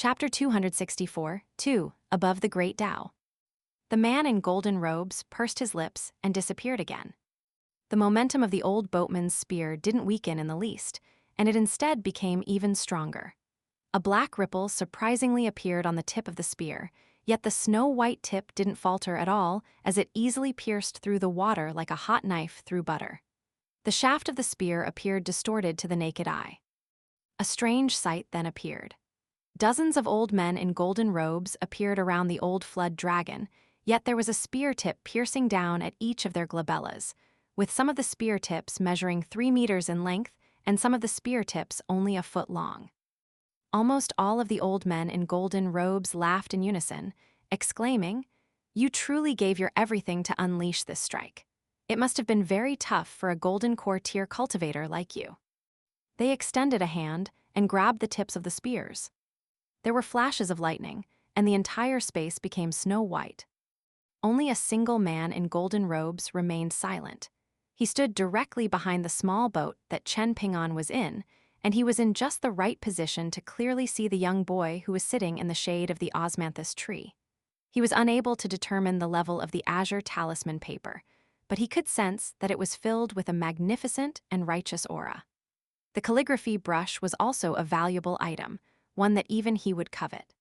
Chapter 264, 2, Above the Great Tao. The man in golden robes pursed his lips and disappeared again. The momentum of the old boatman's spear didn't weaken in the least, and it instead became even stronger. A black ripple surprisingly appeared on the tip of the spear, yet the snow-white tip didn't falter at all as it easily pierced through the water like a hot knife through butter. The shaft of the spear appeared distorted to the naked eye. A strange sight then appeared. Dozens of old men in golden robes appeared around the old flood dragon, yet there was a spear tip piercing down at each of their glabellas, with some of the spear tips measuring 3 meters in length and some of the spear tips only a foot long. Almost all of the old men in golden robes laughed in unison, exclaiming, "You truly gave your everything to unleash this strike. It must have been very tough for a golden core tier cultivator like you." They extended a hand and grabbed the tips of the spears. There were flashes of lightning, and the entire space became snow-white. Only a single man in golden robes remained silent. He stood directly behind the small boat that Chen Ping'an was in, and he was in just the right position to clearly see the young boy who was sitting in the shade of the osmanthus tree. He was unable to determine the level of the azure talisman paper, but he could sense that it was filled with a magnificent and righteous aura. The calligraphy brush was also a valuable item, one that even he would covet.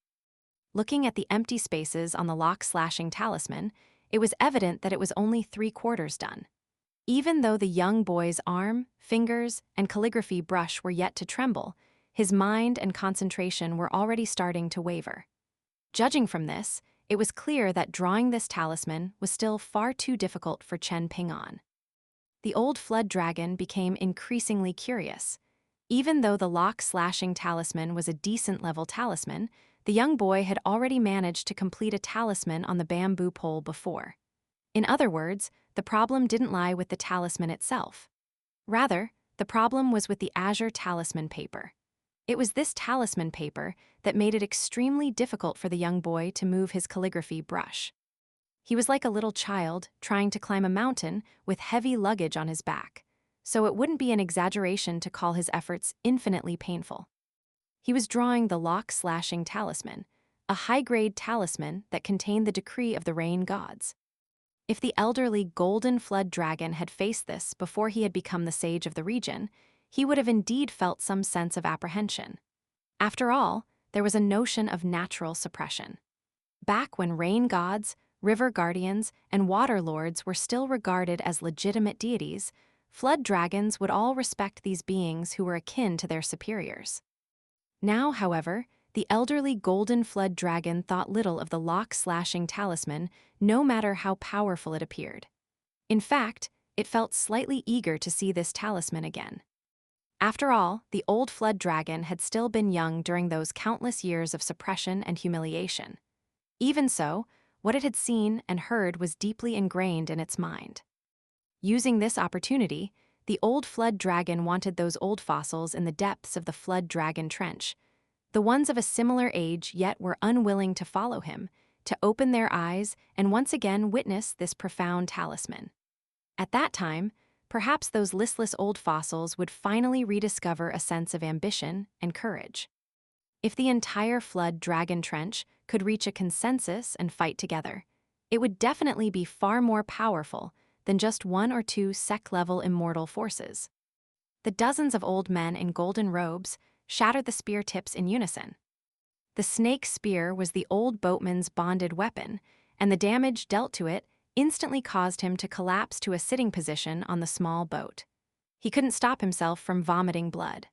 Looking at the empty spaces on the lock-slashing talisman, it was evident that it was only 3/4 done. Even though the young boy's arm, fingers, and calligraphy brush were yet to tremble, his mind and concentration were already starting to waver. Judging from this, it was clear that drawing this talisman was still far too difficult for Chen Ping'an. The old flood dragon became increasingly curious. Even though the lock-slashing talisman was a decent-level talisman, the young boy had already managed to complete a talisman on the bamboo pole before. In other words, the problem didn't lie with the talisman itself. Rather, the problem was with the azure talisman paper. It was this talisman paper that made it extremely difficult for the young boy to move his calligraphy brush. He was like a little child trying to climb a mountain with heavy luggage on his back, so it wouldn't be an exaggeration to call his efforts infinitely painful. He was drawing the lock-slashing talisman, a high-grade talisman that contained the decree of the rain gods. If the elderly golden flood dragon had faced this before he had become the sage of the region, he would have indeed felt some sense of apprehension. After all, there was a notion of natural suppression. Back when rain gods, river guardians, and water lords were still regarded as legitimate deities, flood dragons would all respect these beings who were akin to their superiors. Now, however, the elderly golden flood dragon thought little of the lock-slashing talisman, no matter how powerful it appeared. In fact, it felt slightly eager to see this talisman again. After all, the old flood dragon had still been young during those countless years of suppression and humiliation. Even so, what it had seen and heard was deeply ingrained in its mind. Using this opportunity, the old flood dragon wanted those old fossils in the depths of the flood dragon trench, the ones of a similar age yet were unwilling to follow him, to open their eyes and once again witness this profound talisman. At that time, perhaps those listless old fossils would finally rediscover a sense of ambition and courage. If the entire flood dragon trench could reach a consensus and fight together, it would definitely be far more powerful than just 1 or 2 sec-level immortal forces. The dozens of old men in golden robes shattered the spear tips in unison. The snake spear was the old boatman's bonded weapon, and the damage dealt to it instantly caused him to collapse to a sitting position on the small boat. He couldn't stop himself from vomiting blood.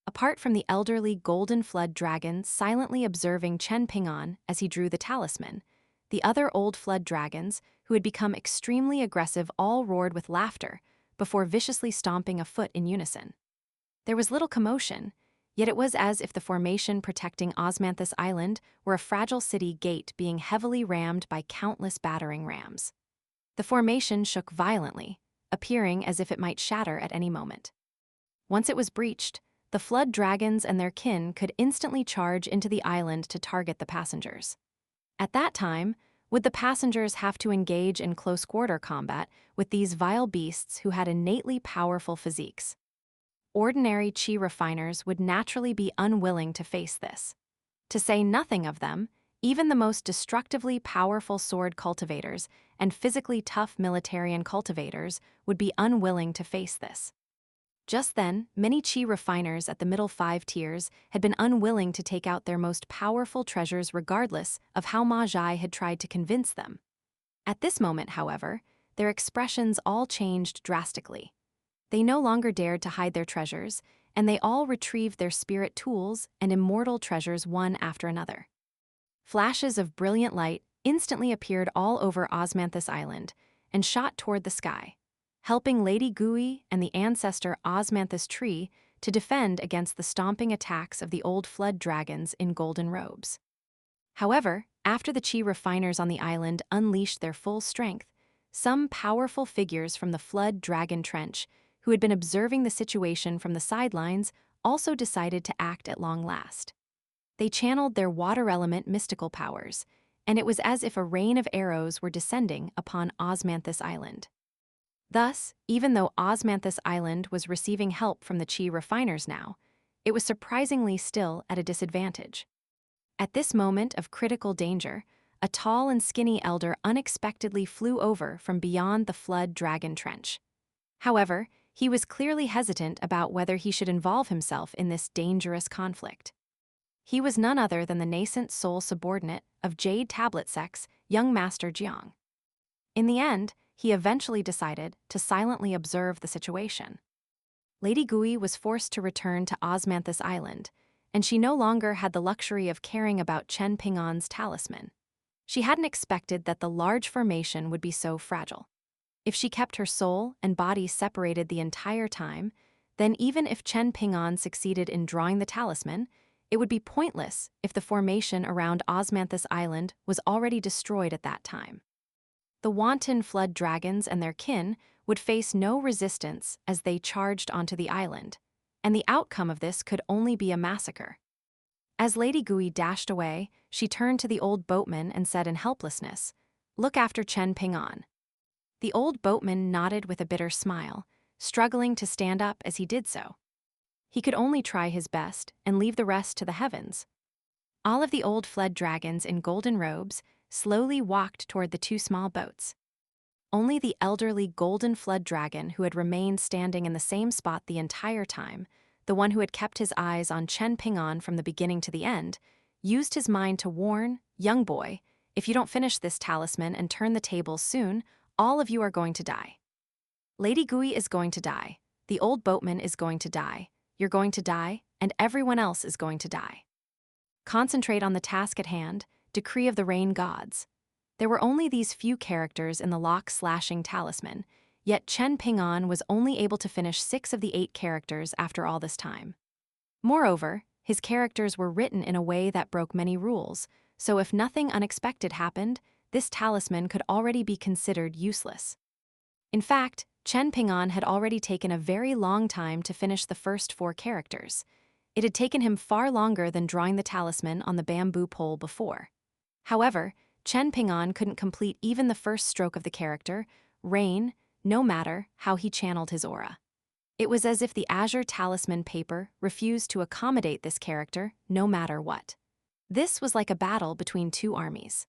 Apart from the elderly golden flood dragon silently observing Chen Ping'an as he drew the talisman, the other old flood dragons, who had become extremely aggressive, all roared with laughter before viciously stomping a foot in unison. There was little commotion, yet it was as if the formation protecting Osmanthus Island were a fragile city gate being heavily rammed by countless battering rams. The formation shook violently, appearing as if it might shatter at any moment. Once it was breached, the flood dragons and their kin could instantly charge into the island to target the passengers. At that time, would the passengers have to engage in close-quarter combat with these vile beasts who had innately powerful physiques? Ordinary chi refiners would naturally be unwilling to face this. To say nothing of them, even the most destructively powerful sword cultivators and physically tough militarian cultivators would be unwilling to face this. Just then, many Qi refiners at the middle 5 tiers had been unwilling to take out their most powerful treasures regardless of how Ma Zhai had tried to convince them. At this moment, however, their expressions all changed drastically. They no longer dared to hide their treasures, and they all retrieved their spirit tools and immortal treasures one after another. Flashes of brilliant light instantly appeared all over Osmanthus Island and shot toward the sky, helping Lady Gui and the ancestor Osmanthus tree to defend against the stomping attacks of the old flood dragons in golden robes. However, after the Qi refiners on the island unleashed their full strength, some powerful figures from the flood dragon trench, who had been observing the situation from the sidelines, also decided to act at long last. They channeled their water element mystical powers, and it was as if a rain of arrows were descending upon Osmanthus Island. Thus, even though Osmanthus Island was receiving help from the Qi refiners now, it was surprisingly still at a disadvantage. At this moment of critical danger, a tall and skinny elder unexpectedly flew over from beyond the flood dragon trench. However, he was clearly hesitant about whether he should involve himself in this dangerous conflict. He was none other than the nascent soul subordinate of Jade Tablet Sex, young Master Jiang. In the end, he eventually decided to silently observe the situation. Lady Gui was forced to return to Osmanthus Island, and she no longer had the luxury of caring about Chen Ping'an's talisman. She hadn't expected that the large formation would be so fragile. If she kept her soul and body separated the entire time, then even if Chen Ping'an succeeded in drawing the talisman, it would be pointless if the formation around Osmanthus Island was already destroyed at that time. The wanton flood dragons and their kin would face no resistance as they charged onto the island, and the outcome of this could only be a massacre. As Lady Gui dashed away, she turned to the old boatman and said in helplessness, "Look after Chen Ping'an." The old boatman nodded with a bitter smile, struggling to stand up as he did so. He could only try his best and leave the rest to the heavens. All of the old flood dragons in golden robes slowly walked toward the 2 small boats. Only the elderly golden flood dragon who had remained standing in the same spot the entire time, the one who had kept his eyes on Chen Ping'an from the beginning to the end, used his mind to warn, "Young boy, if you don't finish this talisman and turn the tables soon, all of you are going to die. Lady Gui is going to die, the old boatman is going to die, you're going to die, and everyone else is going to die. Concentrate on the task at hand, decree of the rain gods." There were only these few characters in the lock-slashing talisman, yet Chen Ping'an was only able to finish 6 of the 8 characters after all this time. Moreover, his characters were written in a way that broke many rules, so if nothing unexpected happened, this talisman could already be considered useless. In fact, Chen Ping'an had already taken a very long time to finish the first 4 characters. It had taken him far longer than drawing the talisman on the bamboo pole before. However, Chen Ping'an couldn't complete even the first stroke of the character, rain, no matter how he channeled his aura. It was as if the azure talisman paper refused to accommodate this character no matter what. This was like a battle between 2 armies.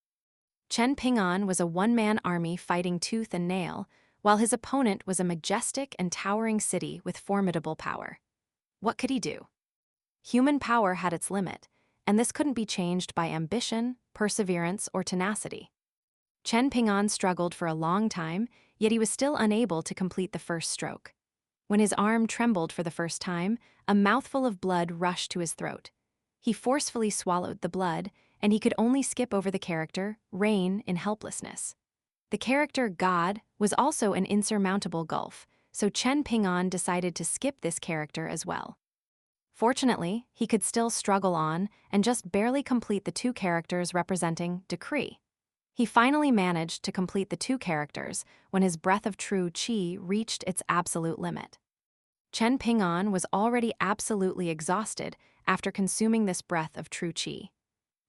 Chen Ping'an was a one-man army fighting tooth and nail, while his opponent was a majestic and towering city with formidable power. What could he do? Human power had its limit, and this couldn't be changed by ambition, perseverance, or tenacity. Chen Ping'an struggled for a long time, yet he was still unable to complete the first stroke. When his arm trembled for the first time, a mouthful of blood rushed to his throat. He forcefully swallowed the blood, and he could only skip over the character rain in helplessness. The character God was also an insurmountable gulf, so Chen Ping'an decided to skip this character as well. Fortunately, he could still struggle on and just barely complete the 2 characters representing decree. He finally managed to complete the 2 characters when his breath of true qi reached its absolute limit. Chen Ping'an was already absolutely exhausted after consuming this breath of true qi.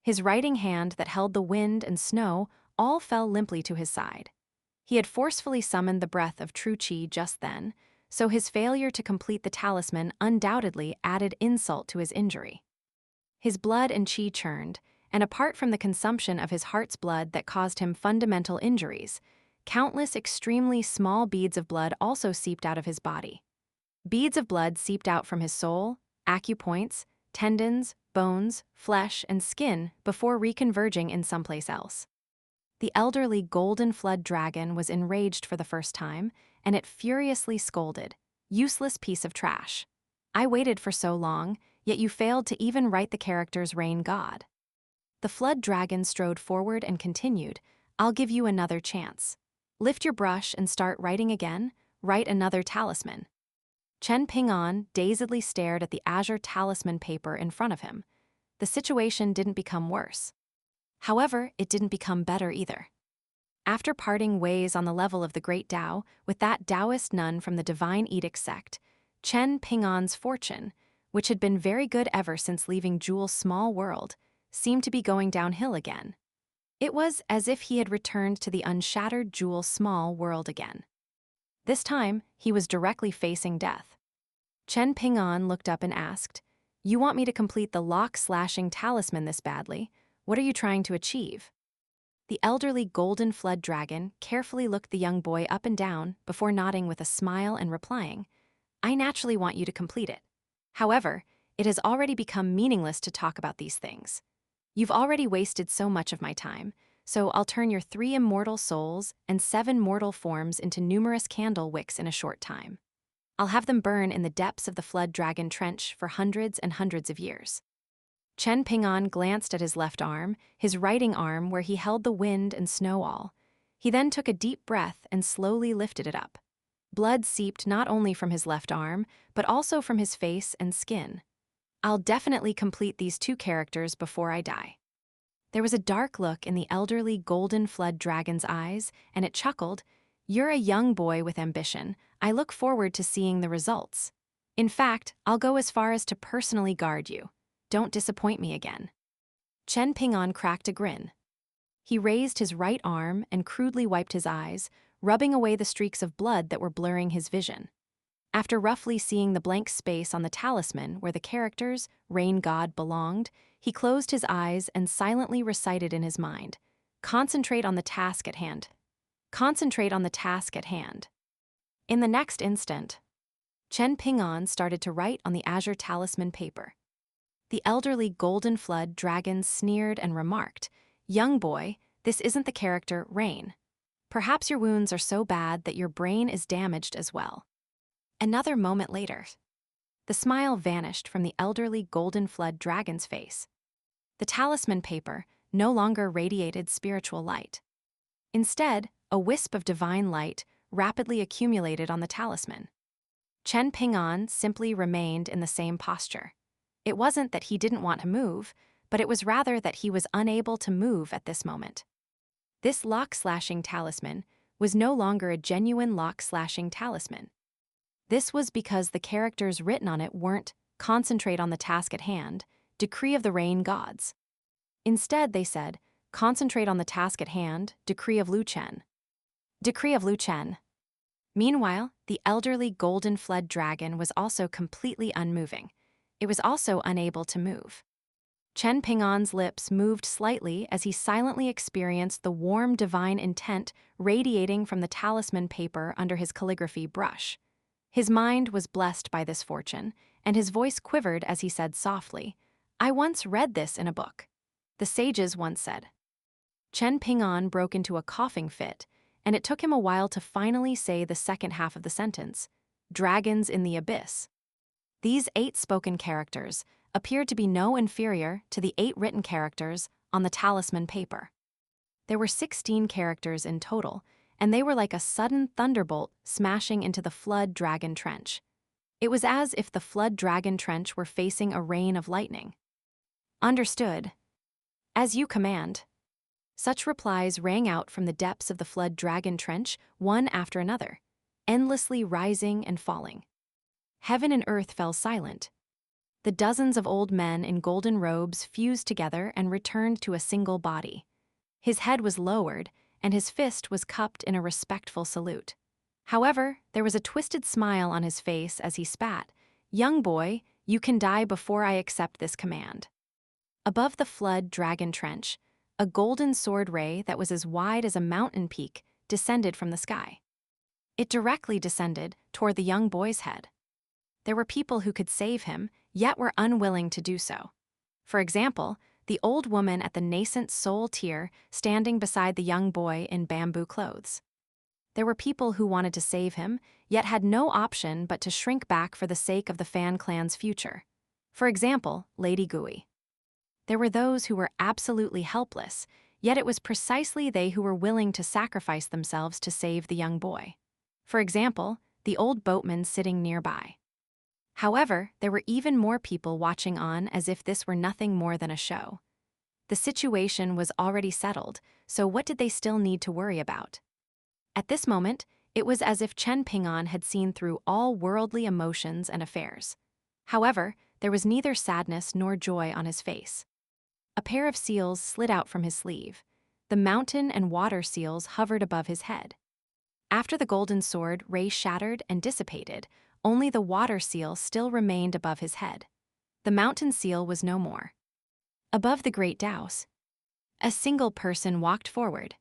His writing hand that held the wind and snow all fell limply to his side. He had forcefully summoned the breath of true qi just then, so his failure to complete the talisman undoubtedly added insult to his injury. His blood and chi churned, and apart from the consumption of his heart's blood that caused him fundamental injuries, countless extremely small beads of blood also seeped out of his body. Beads of blood seeped out from his soul, acupoints, tendons, bones, flesh, and skin before reconverging in someplace else. The elderly golden flood dragon was enraged for the first time, and it furiously scolded, "Useless piece of trash. I waited for so long, yet you failed to even write the characters Rain God." The flood dragon strode forward and continued, "I'll give you another chance. Lift your brush and start writing again, write another talisman." Chen Ping'an dazedly stared at the azure talisman paper in front of him. The situation didn't become worse. However, it didn't become better either. After parting ways on the level of the Great Tao with that Taoist nun from the Divine Edict sect, Chen Ping'an's fortune, which had been very good ever since leaving Jewel's small world, seemed to be going downhill again. It was as if he had returned to the unshattered Jewel's small world again. This time, he was directly facing death. Chen Ping'an looked up and asked, "You want me to complete the lock-slashing talisman this badly? What are you trying to achieve?" The elderly golden flood dragon carefully looked the young boy up and down before nodding with a smile and replying, "I naturally want you to complete it. However, it has already become meaningless to talk about these things. You've already wasted so much of my time, so I'll turn your 3 immortal souls and 7 mortal forms into numerous candle wicks in a short time. I'll have them burn in the depths of the flood dragon trench for hundreds and hundreds of years." Chen Ping'an glanced at his left arm, his writing arm where he held the wind and snow all. He then took a deep breath and slowly lifted it up. Blood seeped not only from his left arm, but also from his face and skin. "I'll definitely complete these 2 characters before I die." There was a dark look in the elderly golden flood dragon's eyes, and it chuckled, "You're a young boy with ambition. I look forward to seeing the results. In fact, I'll go as far as to personally guard you. Don't disappoint me again." Chen Ping'an cracked a grin. He raised his right arm and crudely wiped his eyes, rubbing away the streaks of blood that were blurring his vision. After roughly seeing the blank space on the talisman where the characters Rain God belonged, he closed his eyes and silently recited in his mind, "Concentrate on the task at hand. Concentrate on the task at hand." In the next instant, Chen Ping'an started to write on the azure talisman paper. The elderly golden flood dragon sneered and remarked, "Young boy, this isn't the character Rain. Perhaps your wounds are so bad that your brain is damaged as well." Another moment later, the smile vanished from the elderly golden flood dragon's face. The talisman paper no longer radiated spiritual light. Instead, a wisp of divine light rapidly accumulated on the talisman. Chen Ping'an simply remained in the same posture. It wasn't that he didn't want to move, but it was rather that he was unable to move at this moment. This lock-slashing talisman was no longer a genuine lock-slashing talisman. This was because the characters written on it weren't "Concentrate on the task at hand, decree of the rain gods." Instead, they said, "Concentrate on the task at hand, decree of Lu Chen." Decree of Lu Chen. Meanwhile, the elderly golden flood dragon was also completely unmoving. It was also unable to move. Chen Ping'an's lips moved slightly as he silently experienced the warm divine intent radiating from the talisman paper under his calligraphy brush. His mind was blessed by this fortune, and his voice quivered as he said softly, "I once read this in a book. The sages once said." Chen Ping'an broke into a coughing fit, and it took him a while to finally say the second half of the sentence, "Dragons in the abyss." These 8 spoken characters appeared to be no inferior to the 8 written characters on the talisman paper. There were 16 characters in total, and they were like a sudden thunderbolt smashing into the flood dragon trench. It was as if the flood dragon trench were facing a rain of lightning. "Understood. As you command." Such replies rang out from the depths of the flood dragon trench, one after another, endlessly rising and falling. Heaven and earth fell silent. The dozens of old men in golden robes fused together and returned to a single body. His head was lowered, and his fist was cupped in a respectful salute. However, there was a twisted smile on his face as he spat, "Young boy, you can die before I accept this command." Above the flood dragon trench, a golden sword ray that was as wide as a mountain peak descended from the sky. It directly descended toward the young boy's head. There were people who could save him, yet were unwilling to do so. For example, the old woman at the nascent soul tier standing beside the young boy in bamboo clothes. There were people who wanted to save him, yet had no option but to shrink back for the sake of the Fan clan's future. For example, Lady Gui. There were those who were absolutely helpless, yet it was precisely they who were willing to sacrifice themselves to save the young boy. For example, the old boatman sitting nearby. However, there were even more people watching on as if this were nothing more than a show. The situation was already settled, so what did they still need to worry about? At this moment, it was as if Chen Ping'an had seen through all worldly emotions and affairs. However, there was neither sadness nor joy on his face. A pair of seals slid out from his sleeve. The mountain and water seals hovered above his head. After the golden sword ray shattered and dissipated, only the water seal still remained above his head. The mountain seal was no more. Above the great dowse, a single person walked forward.